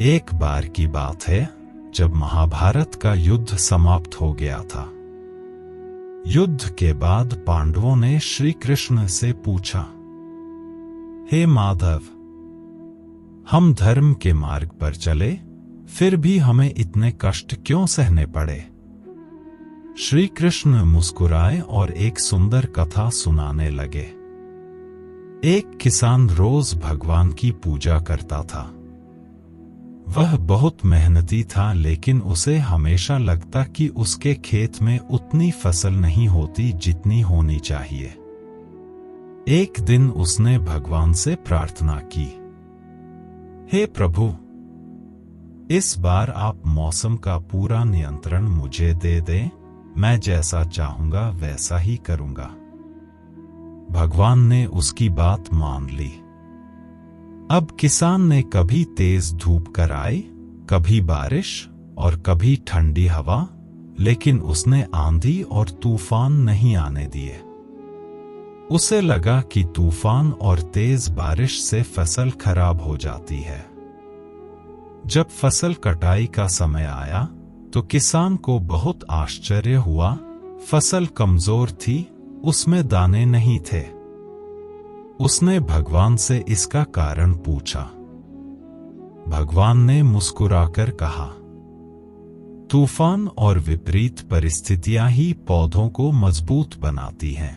एक बार की बात है जब महाभारत का युद्ध समाप्त हो गया था। युद्ध के बाद पांडवों ने श्री कृष्ण से पूछा, हे माधव, हम धर्म के मार्ग पर चले, फिर भी हमें इतने कष्ट क्यों सहने पड़े? श्री कृष्ण मुस्कुराए और एक सुंदर कथा सुनाने लगे। एक किसान रोज भगवान की पूजा करता था। वह बहुत मेहनती था, लेकिन उसे हमेशा लगता कि उसके खेत में उतनी फसल नहीं होती जितनी होनी चाहिए। एक दिन उसने भगवान से प्रार्थना की, हे प्रभु, इस बार आप मौसम का पूरा नियंत्रण मुझे दे दें, मैं जैसा चाहूंगा वैसा ही करूंगा। भगवान ने उसकी बात मान ली। अब किसान ने कभी तेज धूप कराई, कभी बारिश और कभी ठंडी हवा, लेकिन उसने आंधी और तूफान नहीं आने दिए। उसे लगा कि तूफान और तेज बारिश से फसल खराब हो जाती है। जब फसल कटाई का समय आया तो किसान को बहुत आश्चर्य हुआ। फसल कमजोर थी, उसमें दाने नहीं थे। उसने भगवान से इसका कारण पूछा। भगवान ने मुस्कुराकर कहा, तूफान और विपरीत परिस्थितियां ही पौधों को मजबूत बनाती हैं।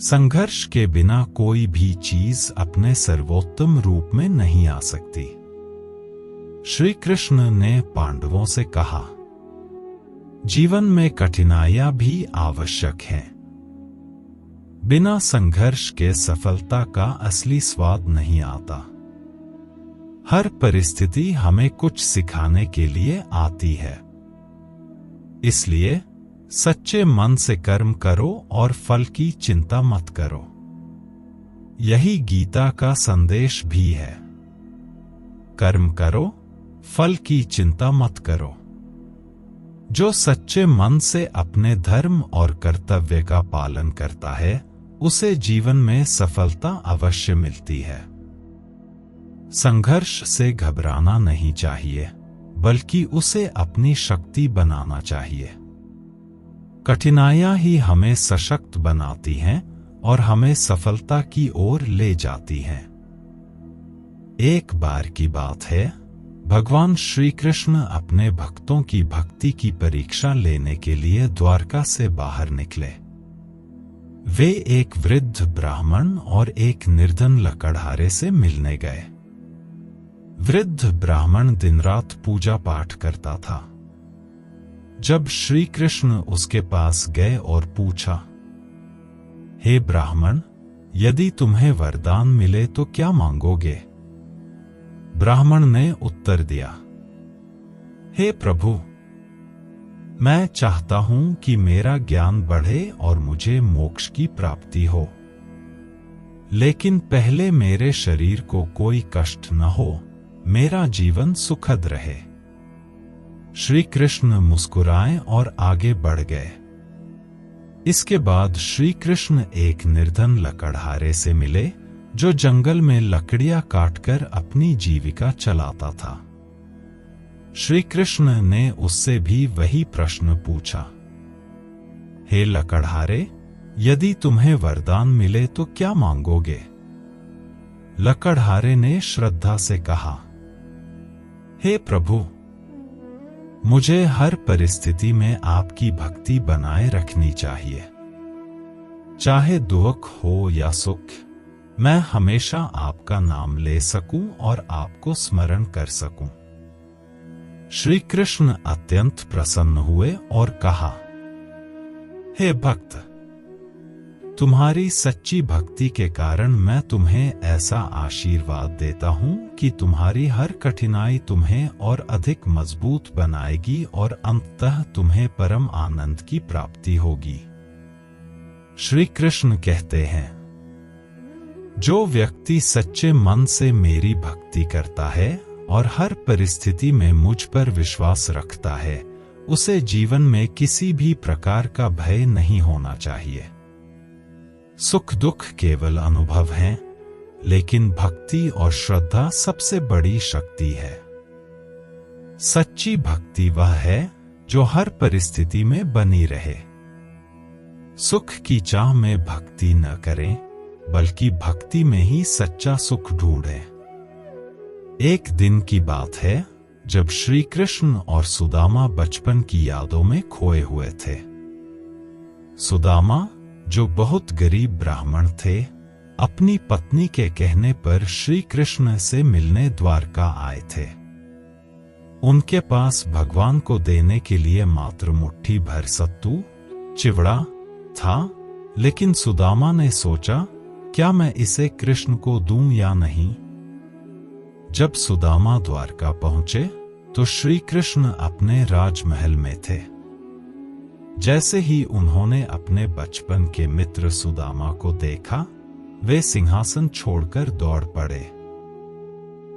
संघर्ष के बिना कोई भी चीज अपने सर्वोत्तम रूप में नहीं आ सकती। श्री कृष्ण ने पांडवों से कहा, जीवन में कठिनाइयां भी आवश्यक हैं। बिना संघर्ष के सफलता का असली स्वाद नहीं आता। हर परिस्थिति हमें कुछ सिखाने के लिए आती है। इसलिए सच्चे मन से कर्म करो और फल की चिंता मत करो। यही गीता का संदेश भी है। कर्म करो, फल की चिंता मत करो। जो सच्चे मन से अपने धर्म और कर्तव्य का पालन करता है, उसे जीवन में सफलता अवश्य मिलती है। संघर्ष से घबराना नहीं चाहिए, बल्कि उसे अपनी शक्ति बनाना चाहिए। कठिनाइयां ही हमें सशक्त बनाती हैं और हमें सफलता की ओर ले जाती हैं। एक बार की बात है, भगवान श्री कृष्ण अपने भक्तों की भक्ति की परीक्षा लेने के लिए द्वारका से बाहर निकले। वे एक वृद्ध ब्राह्मण और एक निर्धन लकड़हारे से मिलने गए। वृद्ध ब्राह्मण दिन रात पूजा पाठ करता था। जब श्री कृष्ण उसके पास गए और पूछा, हे ब्राह्मण, यदि तुम्हें वरदान मिले तो क्या मांगोगे? ब्राह्मण ने उत्तर दिया, हे प्रभु, मैं चाहता हूं कि मेरा ज्ञान बढ़े और मुझे मोक्ष की प्राप्ति हो, लेकिन पहले मेरे शरीर को कोई कष्ट न हो, मेरा जीवन सुखद रहे। श्री कृष्ण मुस्कुराए और आगे बढ़ गए। इसके बाद श्री कृष्ण एक निर्धन लकड़हारे से मिले, जो जंगल में लकड़ियां काटकर अपनी जीविका चलाता था। श्री कृष्ण ने उससे भी वही प्रश्न पूछा, हे लकड़हारे, यदि तुम्हें वरदान मिले तो क्या मांगोगे? लकड़हारे ने श्रद्धा से कहा, हे प्रभु, मुझे हर परिस्थिति में आपकी भक्ति बनाए रखनी चाहिए। चाहे दुख हो या सुख, मैं हमेशा आपका नाम ले सकूं और आपको स्मरण कर सकूं। श्री कृष्ण अत्यंत प्रसन्न हुए और कहा, हे भक्त, तुम्हारी सच्ची भक्ति के कारण मैं तुम्हें ऐसा आशीर्वाद देता हूं कि तुम्हारी हर कठिनाई तुम्हें और अधिक मजबूत बनाएगी और अंततः तुम्हें परम आनंद की प्राप्ति होगी। श्री कृष्ण कहते हैं, जो व्यक्ति सच्चे मन से मेरी भक्ति करता है और हर परिस्थिति में मुझ पर विश्वास रखता है, उसे जीवन में किसी भी प्रकार का भय नहीं होना चाहिए। सुख दुख केवल अनुभव हैं, लेकिन भक्ति और श्रद्धा सबसे बड़ी शक्ति है। सच्ची भक्ति वह है जो हर परिस्थिति में बनी रहे। सुख की चाह में भक्ति न करें, बल्कि भक्ति में ही सच्चा सुख ढूंढें। एक दिन की बात है जब श्री कृष्ण और सुदामा बचपन की यादों में खोए हुए थे। सुदामा, जो बहुत गरीब ब्राह्मण थे, अपनी पत्नी के कहने पर श्री कृष्ण से मिलने द्वारका आए थे। उनके पास भगवान को देने के लिए मात्र मुट्ठी भर सत्तू, चिवड़ा था, लेकिन सुदामा ने सोचा, क्या मैं इसे कृष्ण को दूं या नहीं। जब सुदामा द्वारका पहुंचे तो श्री कृष्ण अपने राजमहल में थे। जैसे ही उन्होंने अपने बचपन के मित्र सुदामा को देखा, वे सिंहासन छोड़कर दौड़ पड़े।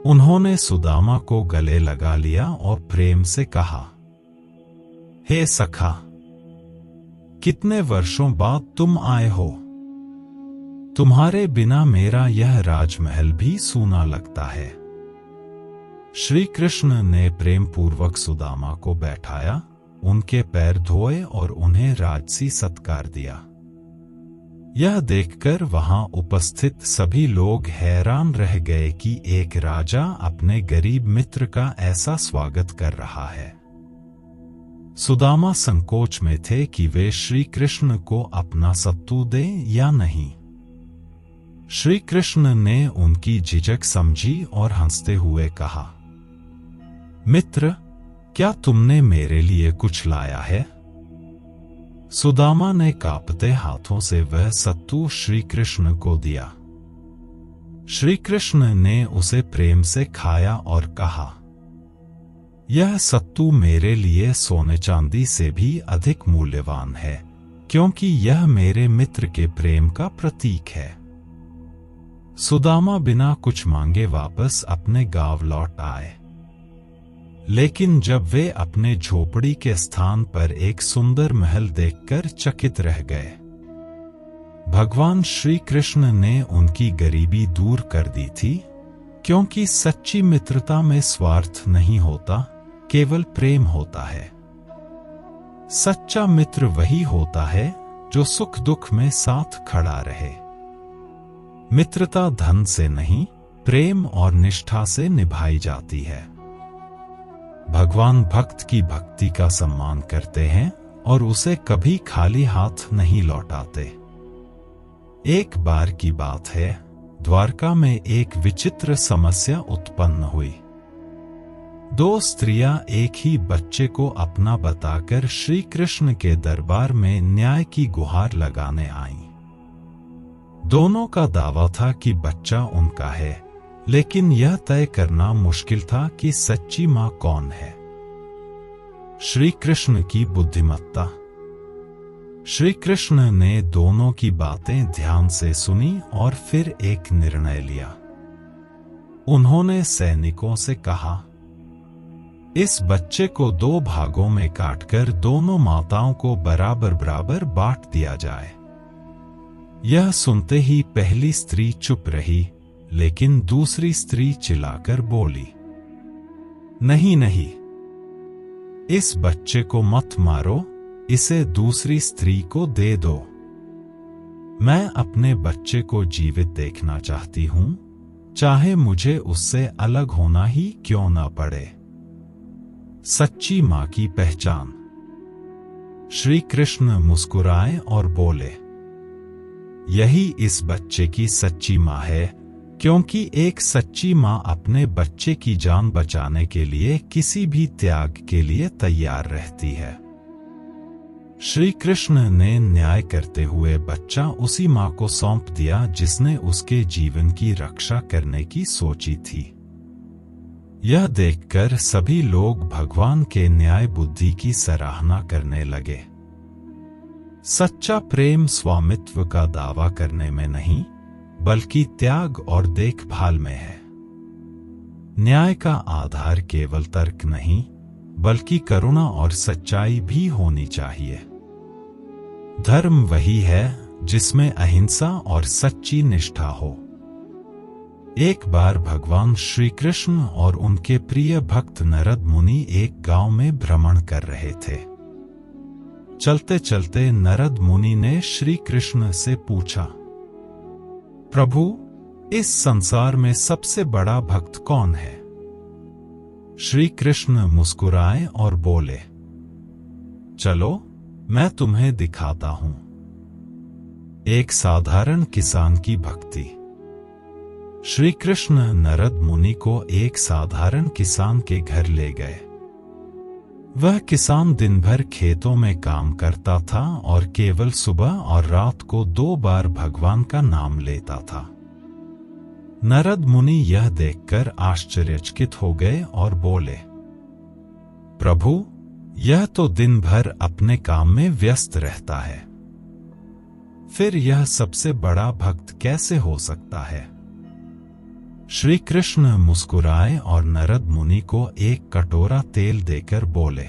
उन्होंने सुदामा को गले लगा लिया और प्रेम से कहा, हे सखा, कितने वर्षों बाद तुम आए हो। तुम्हारे बिना मेरा यह राजमहल भी सूना लगता है। श्री कृष्ण ने प्रेम पूर्वक सुदामा को बैठाया, उनके पैर धोए और उन्हें राजसी सत्कार दिया। यह देखकर वहां उपस्थित सभी लोग हैरान रह गए कि एक राजा अपने गरीब मित्र का ऐसा स्वागत कर रहा है। सुदामा संकोच में थे कि वे श्री कृष्ण को अपना सत्तू दें या नहीं। श्री कृष्ण ने उनकी झिझक समझी और हंसते हुए कहा, मित्र, क्या तुमने मेरे लिए कुछ लाया है? सुदामा ने कांपते हाथों से वह सत्तू श्री कृष्ण को दिया। श्री कृष्ण ने उसे प्रेम से खाया और कहा, यह सत्तू मेरे लिए सोने चांदी से भी अधिक मूल्यवान है, क्योंकि यह मेरे मित्र के प्रेम का प्रतीक है। सुदामा बिना कुछ मांगे वापस अपने गांव लौट आए। लेकिन जब वे अपने झोपड़ी के स्थान पर एक सुंदर महल देखकर चकित रह गए। भगवान श्री कृष्ण ने उनकी गरीबी दूर कर दी थी, क्योंकि सच्ची मित्रता में स्वार्थ नहीं होता, केवल प्रेम होता है। सच्चा मित्र वही होता है जो सुख दुख में साथ खड़ा रहे। मित्रता धन से नहीं, प्रेम और निष्ठा से निभाई जाती है। भगवान भक्त की भक्ति का सम्मान करते हैं और उसे कभी खाली हाथ नहीं लौटाते। एक बार की बात है, द्वारका में एक विचित्र समस्या उत्पन्न हुई। दो स्त्रियां एक ही बच्चे को अपना बताकर श्री कृष्ण के दरबार में न्याय की गुहार लगाने आईं। दोनों का दावा था कि बच्चा उनका है, लेकिन यह तय करना मुश्किल था कि सच्ची मां कौन है। श्री कृष्ण की बुद्धिमत्ता। श्री कृष्ण ने दोनों की बातें ध्यान से सुनी और फिर एक निर्णय लिया। उन्होंने सैनिकों से कहा, इस बच्चे को दो भागों में काटकर दोनों माताओं को बराबर बराबर बांट दिया जाए। यह सुनते ही पहली स्त्री चुप रही, लेकिन दूसरी स्त्री चिल्लाकर बोली, नहीं नहीं, इस बच्चे को मत मारो, इसे दूसरी स्त्री को दे दो। मैं अपने बच्चे को जीवित देखना चाहती हूं, चाहे मुझे उससे अलग होना ही क्यों ना पड़े। सच्ची मां की पहचान। श्री कृष्ण मुस्कुराए और बोले, यही इस बच्चे की सच्ची मां है, क्योंकि एक सच्ची मां अपने बच्चे की जान बचाने के लिए किसी भी त्याग के लिए तैयार रहती है। श्री कृष्ण ने न्याय करते हुए बच्चा उसी मां को सौंप दिया जिसने उसके जीवन की रक्षा करने की सोची थी। यह देखकर सभी लोग भगवान के न्याय बुद्धि की सराहना करने लगे। सच्चा प्रेम स्वामित्व का दावा करने में नहीं, बल्कि त्याग और देखभाल में है। न्याय का आधार केवल तर्क नहीं, बल्कि करुणा और सच्चाई भी होनी चाहिए। धर्म वही है जिसमें अहिंसा और सच्ची निष्ठा हो। एक बार भगवान श्री कृष्ण और उनके प्रिय भक्त नारद मुनि एक गांव में भ्रमण कर रहे थे। चलते चलते नारद मुनि ने श्री कृष्ण से पूछा, प्रभु, इस संसार में सबसे बड़ा भक्त कौन है? श्री कृष्ण मुस्कुराए और बोले, चलो मैं तुम्हें दिखाता हूं। एक साधारण किसान की भक्ति। श्री कृष्ण नारद मुनि को एक साधारण किसान के घर ले गए। वह किसान दिन भर खेतों में काम करता था और केवल सुबह और रात को 2 बार भगवान का नाम लेता था। नारद मुनि यह देखकर आश्चर्यचकित हो गए और बोले, प्रभु, यह तो दिन भर अपने काम में व्यस्त रहता है, फिर यह सबसे बड़ा भक्त कैसे हो सकता है? श्री कृष्ण मुस्कुराए और नारद मुनि को एक कटोरा तेल देकर बोले,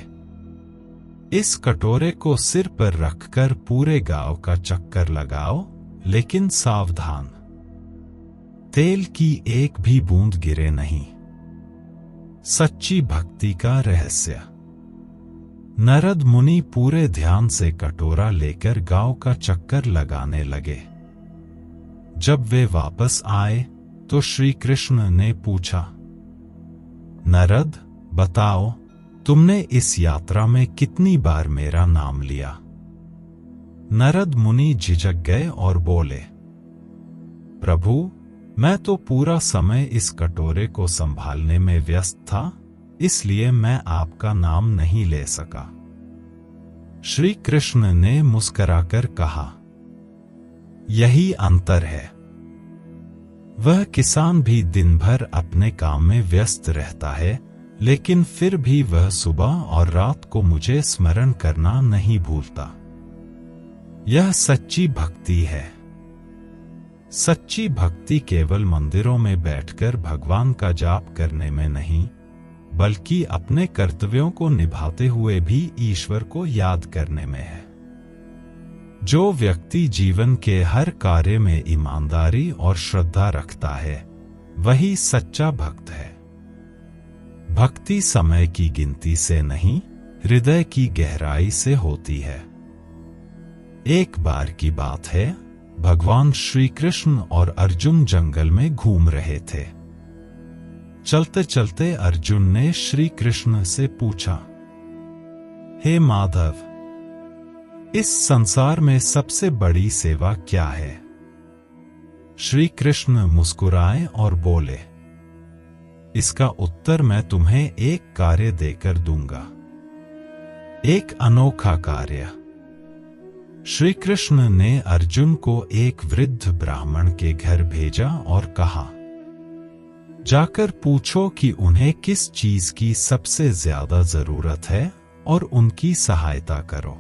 इस कटोरे को सिर पर रखकर पूरे गांव का चक्कर लगाओ, लेकिन सावधान, तेल की एक भी बूंद गिरे नहीं। सच्ची भक्ति का रहस्य। नारद मुनि पूरे ध्यान से कटोरा लेकर गांव का चक्कर लगाने लगे। जब वे वापस आए तो श्री कृष्ण ने पूछा, नारद, बताओ, तुमने इस यात्रा में कितनी बार मेरा नाम लिया? नारद मुनि झिझक गए और बोले, प्रभु, मैं तो पूरा समय इस कटोरे को संभालने में व्यस्त था, इसलिए मैं आपका नाम नहीं ले सका। श्री कृष्ण ने मुस्कुराकर कहा, यही अंतर है। वह किसान भी दिन भर अपने काम में व्यस्त रहता है, लेकिन फिर भी वह सुबह और रात को मुझे स्मरण करना नहीं भूलता। यह सच्ची भक्ति है। सच्ची भक्ति केवल मंदिरों में बैठकर भगवान का जाप करने में नहीं, बल्कि अपने कर्तव्यों को निभाते हुए भी ईश्वर को याद करने में है। जो व्यक्ति जीवन के हर कार्य में ईमानदारी और श्रद्धा रखता है, वही सच्चा भक्त है। भक्ति समय की गिनती से नहीं, हृदय की गहराई से होती है। एक बार की बात है, भगवान श्री कृष्ण और अर्जुन जंगल में घूम रहे थे। चलते चलते अर्जुन ने श्री कृष्ण से पूछा, हे माधव, इस संसार में सबसे बड़ी सेवा क्या है? श्री कृष्ण मुस्कुराए और बोले, इसका उत्तर मैं तुम्हें एक कार्य देकर दूंगा, एक अनोखा कार्य। श्री कृष्ण ने अर्जुन को एक वृद्ध ब्राह्मण के घर भेजा और कहा, जाकर पूछो कि उन्हें किस चीज की सबसे ज्यादा जरूरत है और उनकी सहायता करो।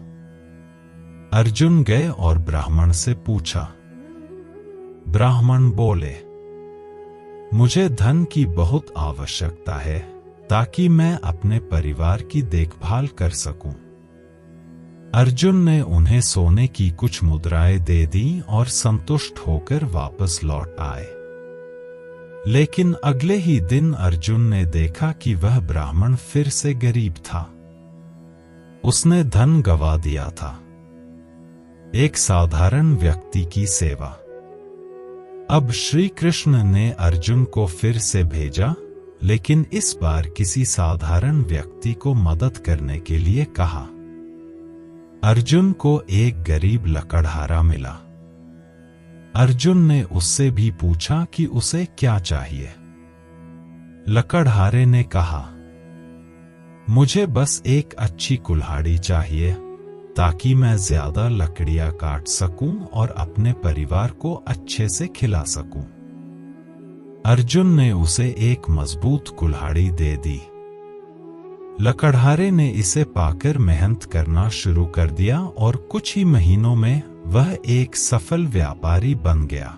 अर्जुन गए और ब्राह्मण से पूछा। ब्राह्मण बोले, मुझे धन की बहुत आवश्यकता है ताकि मैं अपने परिवार की देखभाल कर सकूं। अर्जुन ने उन्हें सोने की कुछ मुद्राएं दे दी और संतुष्ट होकर वापस लौट आए। लेकिन अगले ही दिन अर्जुन ने देखा कि वह ब्राह्मण फिर से गरीब था। उसने धन गंवा दिया था। एक साधारण व्यक्ति की सेवा। अब श्री कृष्ण ने अर्जुन को फिर से भेजा, लेकिन इस बार किसी साधारण व्यक्ति को मदद करने के लिए कहा। अर्जुन को एक गरीब लकड़हारा मिला। अर्जुन ने उससे भी पूछा कि उसे क्या चाहिए। लकड़हारे ने कहा, मुझे बस एक अच्छी कुल्हाड़ी चाहिए ताकि मैं ज्यादा लकड़ियां काट सकूं और अपने परिवार को अच्छे से खिला सकूं। अर्जुन ने उसे एक मजबूत कुल्हाड़ी दे दी। लकड़हारे ने इसे पाकर मेहनत करना शुरू कर दिया और कुछ ही महीनों में वह एक सफल व्यापारी बन गया।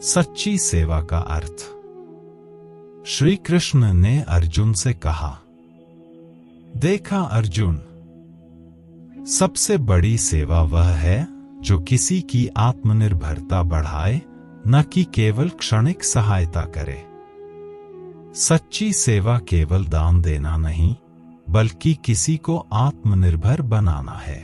सच्ची सेवा का अर्थ। श्री कृष्ण ने अर्जुन से कहा, देखा अर्जुन, सबसे बड़ी सेवा वह है जो किसी की आत्मनिर्भरता बढ़ाए, न कि केवल क्षणिक सहायता करे। सच्ची सेवा केवल दान देना नहीं, बल्कि किसी को आत्मनिर्भर बनाना है।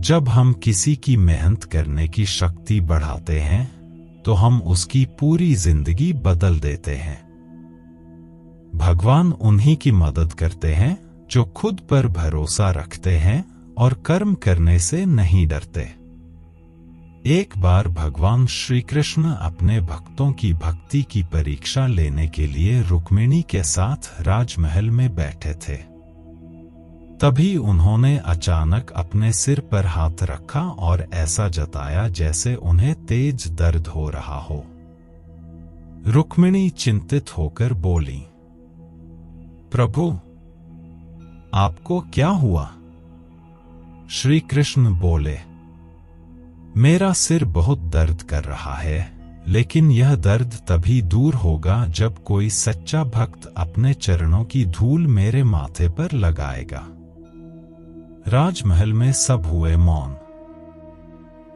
जब हम किसी की मेहनत करने की शक्ति बढ़ाते हैं, तो हम उसकी पूरी जिंदगी बदल देते हैं। भगवान उन्हीं की मदद करते हैं जो खुद पर भरोसा रखते हैं और कर्म करने से नहीं डरते। एक बार भगवान श्री कृष्ण अपने भक्तों की भक्ति की परीक्षा लेने के लिए रुक्मिणी के साथ राजमहल में बैठे थे। तभी उन्होंने अचानक अपने सिर पर हाथ रखा और ऐसा जताया जैसे उन्हें तेज दर्द हो रहा हो। रुक्मिणी चिंतित होकर बोली, प्रभु, आपको क्या हुआ? श्री कृष्ण बोले, मेरा सिर बहुत दर्द कर रहा है, लेकिन यह दर्द तभी दूर होगा जब कोई सच्चा भक्त अपने चरणों की धूल मेरे माथे पर लगाएगा। राजमहल में सब हुए मौन।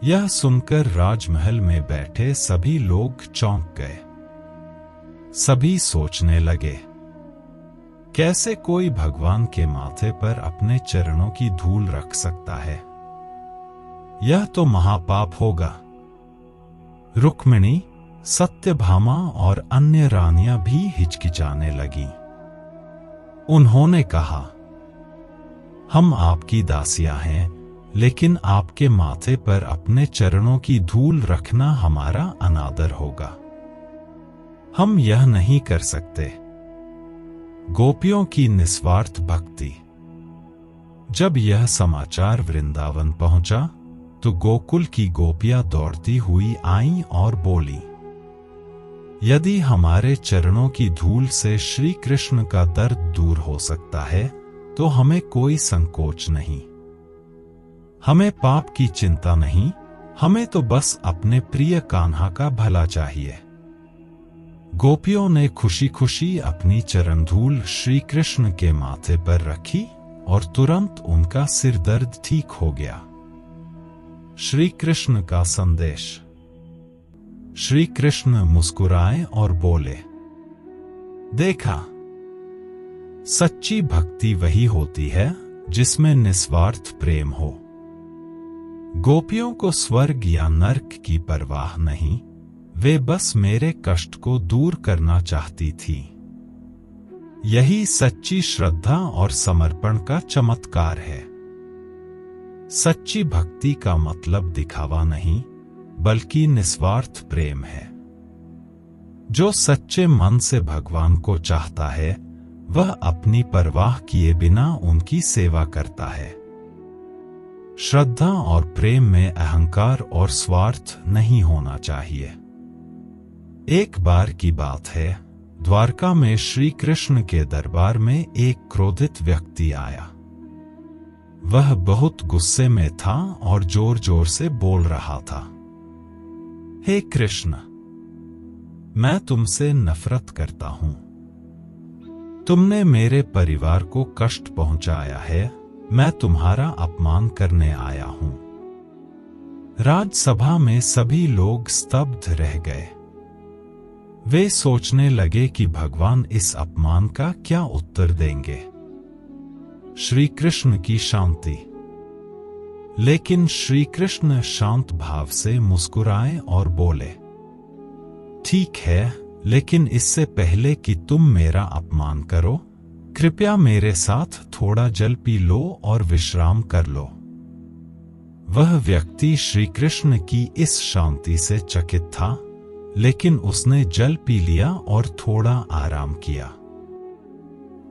यह सुनकर राजमहल में बैठे सभी लोग चौंक गए। सभी सोचने लगे, कैसे कोई भगवान के माथे पर अपने चरणों की धूल रख सकता है? यह तो महापाप होगा। रुक्मिणी, सत्यभामा और अन्य रानियां भी हिचकिचाने लगीं। उन्होंने कहा, हम आपकी दासियां हैं, लेकिन आपके माथे पर अपने चरणों की धूल रखना हमारा अनादर होगा। हम यह नहीं कर सकते। गोपियों की निस्वार्थ भक्ति। जब यह समाचार वृंदावन पहुंचा, तो गोकुल की गोपियां दौड़ती हुई आईं और बोली, यदि हमारे चरणों की धूल से श्री कृष्ण का दर्द दूर हो सकता है, तो हमें कोई संकोच नहीं। हमें पाप की चिंता नहीं, हमें तो बस अपने प्रिय कान्हा का भला चाहिए। गोपियों ने खुशी खुशी अपनी चरण धूल श्री कृष्ण के माथे पर रखी और तुरंत उनका सिर दर्द ठीक हो गया। श्री कृष्ण का संदेश। श्री कृष्ण मुस्कुराए और बोले, देखा, सच्ची भक्ति वही होती है जिसमें निस्वार्थ प्रेम हो। गोपियों को स्वर्ग या नर्क की परवाह नहीं, वे बस मेरे कष्ट को दूर करना चाहती थी। यही सच्ची श्रद्धा और समर्पण का चमत्कार है। सच्ची भक्ति का मतलब दिखावा नहीं, बल्कि निस्वार्थ प्रेम है। जो सच्चे मन से भगवान को चाहता है, वह अपनी परवाह किए बिना उनकी सेवा करता है। श्रद्धा और प्रेम में अहंकार और स्वार्थ नहीं होना चाहिए। एक बार की बात है, द्वारका में श्री कृष्ण के दरबार में एक क्रोधित व्यक्ति आया। वह बहुत गुस्से में था और जोर जोर से बोल रहा था, हे कृष्ण, मैं तुमसे नफरत करता हूं। तुमने मेरे परिवार को कष्ट पहुंचाया है, मैं तुम्हारा अपमान करने आया हूं। राजसभा में सभी लोग स्तब्ध रह गए। वे सोचने लगे कि भगवान इस अपमान का क्या उत्तर देंगे। श्री कृष्ण की शांति। लेकिन श्री कृष्ण शांत भाव से मुस्कुराए और बोले, ठीक है, लेकिन इससे पहले कि तुम मेरा अपमान करो, कृपया मेरे साथ थोड़ा जल पी लो और विश्राम कर लो। वह व्यक्ति श्री कृष्ण की इस शांति से चकित था, लेकिन उसने जल पी लिया और थोड़ा आराम किया।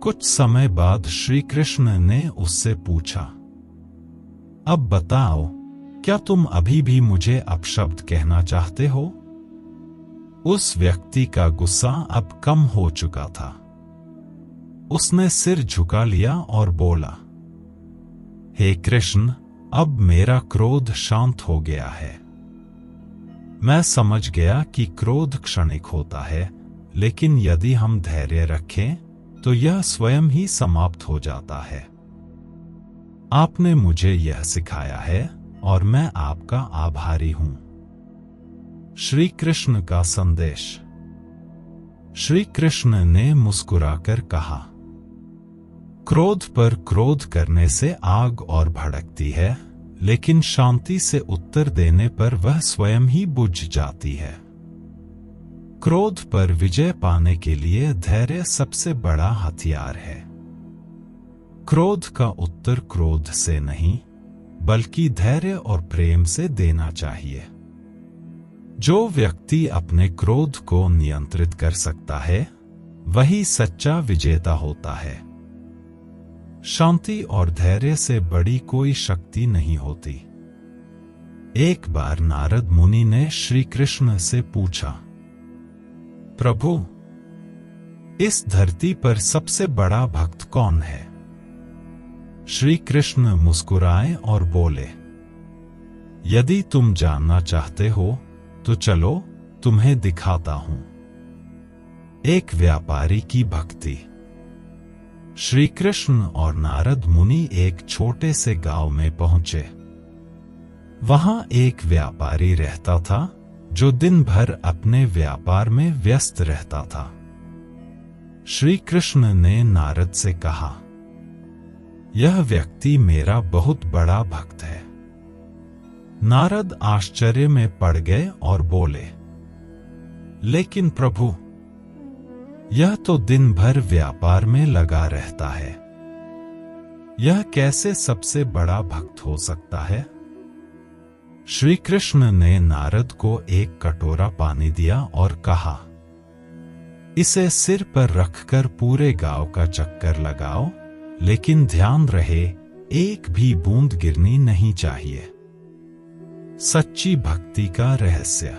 कुछ समय बाद श्री कृष्ण ने उससे पूछा, अब बताओ, क्या तुम अभी भी मुझे अपशब्द कहना चाहते हो? उस व्यक्ति का गुस्सा अब कम हो चुका था। उसने सिर झुका लिया और बोला, हे कृष्ण, अब मेरा क्रोध शांत हो गया है। मैं समझ गया कि क्रोध क्षणिक होता है, लेकिन यदि हम धैर्य रखें तो यह स्वयं ही समाप्त हो जाता है। आपने मुझे यह सिखाया है और मैं आपका आभारी हूं। श्री कृष्ण का संदेश। श्री कृष्ण ने मुस्कुराकर कहा, क्रोध पर क्रोध करने से आग और भड़कती है, लेकिन शांति से उत्तर देने पर वह स्वयं ही बुझ जाती है। क्रोध पर विजय पाने के लिए धैर्य सबसे बड़ा हथियार है। क्रोध का उत्तर क्रोध से नहीं, बल्कि धैर्य और प्रेम से देना चाहिए। जो व्यक्ति अपने क्रोध को नियंत्रित कर सकता है, वही सच्चा विजेता होता है। शांति और धैर्य से बड़ी कोई शक्ति नहीं होती। एक बार नारद मुनि ने श्री कृष्ण से पूछा, प्रभु, इस धरती पर सबसे बड़ा भक्त कौन है? श्री कृष्ण मुस्कुराए और बोले, यदि तुम जानना चाहते हो तो चलो तुम्हें दिखाता हूं। एक व्यापारी की भक्ति। श्री कृष्ण और नारद मुनि एक छोटे से गांव में पहुंचे। वहां एक व्यापारी रहता था जो दिन भर अपने व्यापार में व्यस्त रहता था। श्री कृष्ण ने नारद से कहा, यह व्यक्ति मेरा बहुत बड़ा भक्त है। नारद आश्चर्य में पड़ गए और बोले, लेकिन प्रभु, यह तो दिन भर व्यापार में लगा रहता है। यह कैसे सबसे बड़ा भक्त हो सकता है? श्री कृष्ण ने नारद को एक कटोरा पानी दिया और कहा, इसे सिर पर रखकर पूरे गांव का चक्कर लगाओ, लेकिन ध्यान रहे एक भी बूंद गिरनी नहीं चाहिए। सच्ची भक्ति का रहस्य।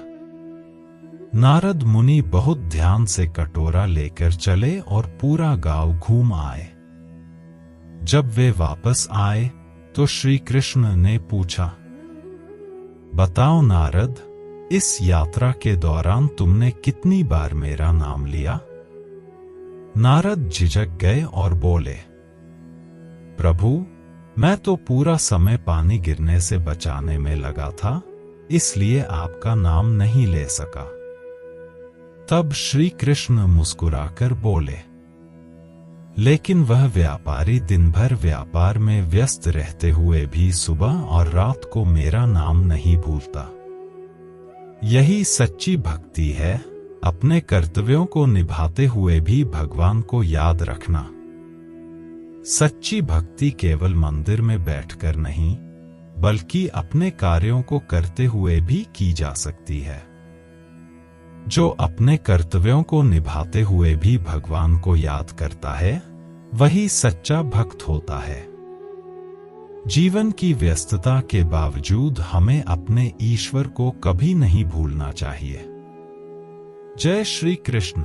नारद मुनि बहुत ध्यान से कटोरा लेकर चले और पूरा गांव घूम आए। जब वे वापस आए तो श्री कृष्ण ने पूछा, बताओ नारद, इस यात्रा के दौरान तुमने कितनी बार मेरा नाम लिया? नारद झिझक गए और बोले, प्रभु, मैं तो पूरा समय पानी गिरने से बचाने में लगा था, इसलिए आपका नाम नहीं ले सका। तब श्री कृष्ण मुस्कुराकर बोले, लेकिन वह व्यापारी दिन भर व्यापार में व्यस्त रहते हुए भी सुबह और रात को मेरा नाम नहीं भूलता। यही सच्ची भक्ति है, अपने कर्तव्यों को निभाते हुए भी भगवान को याद रखना। सच्ची भक्ति केवल मंदिर में बैठकर नहीं, बल्कि अपने कार्यों को करते हुए भी की जा सकती है। जो अपने कर्तव्यों को निभाते हुए भी भगवान को याद करता है, वही सच्चा भक्त होता है। जीवन की व्यस्तता के बावजूद हमें अपने ईश्वर को कभी नहीं भूलना चाहिए। जय श्री कृष्ण।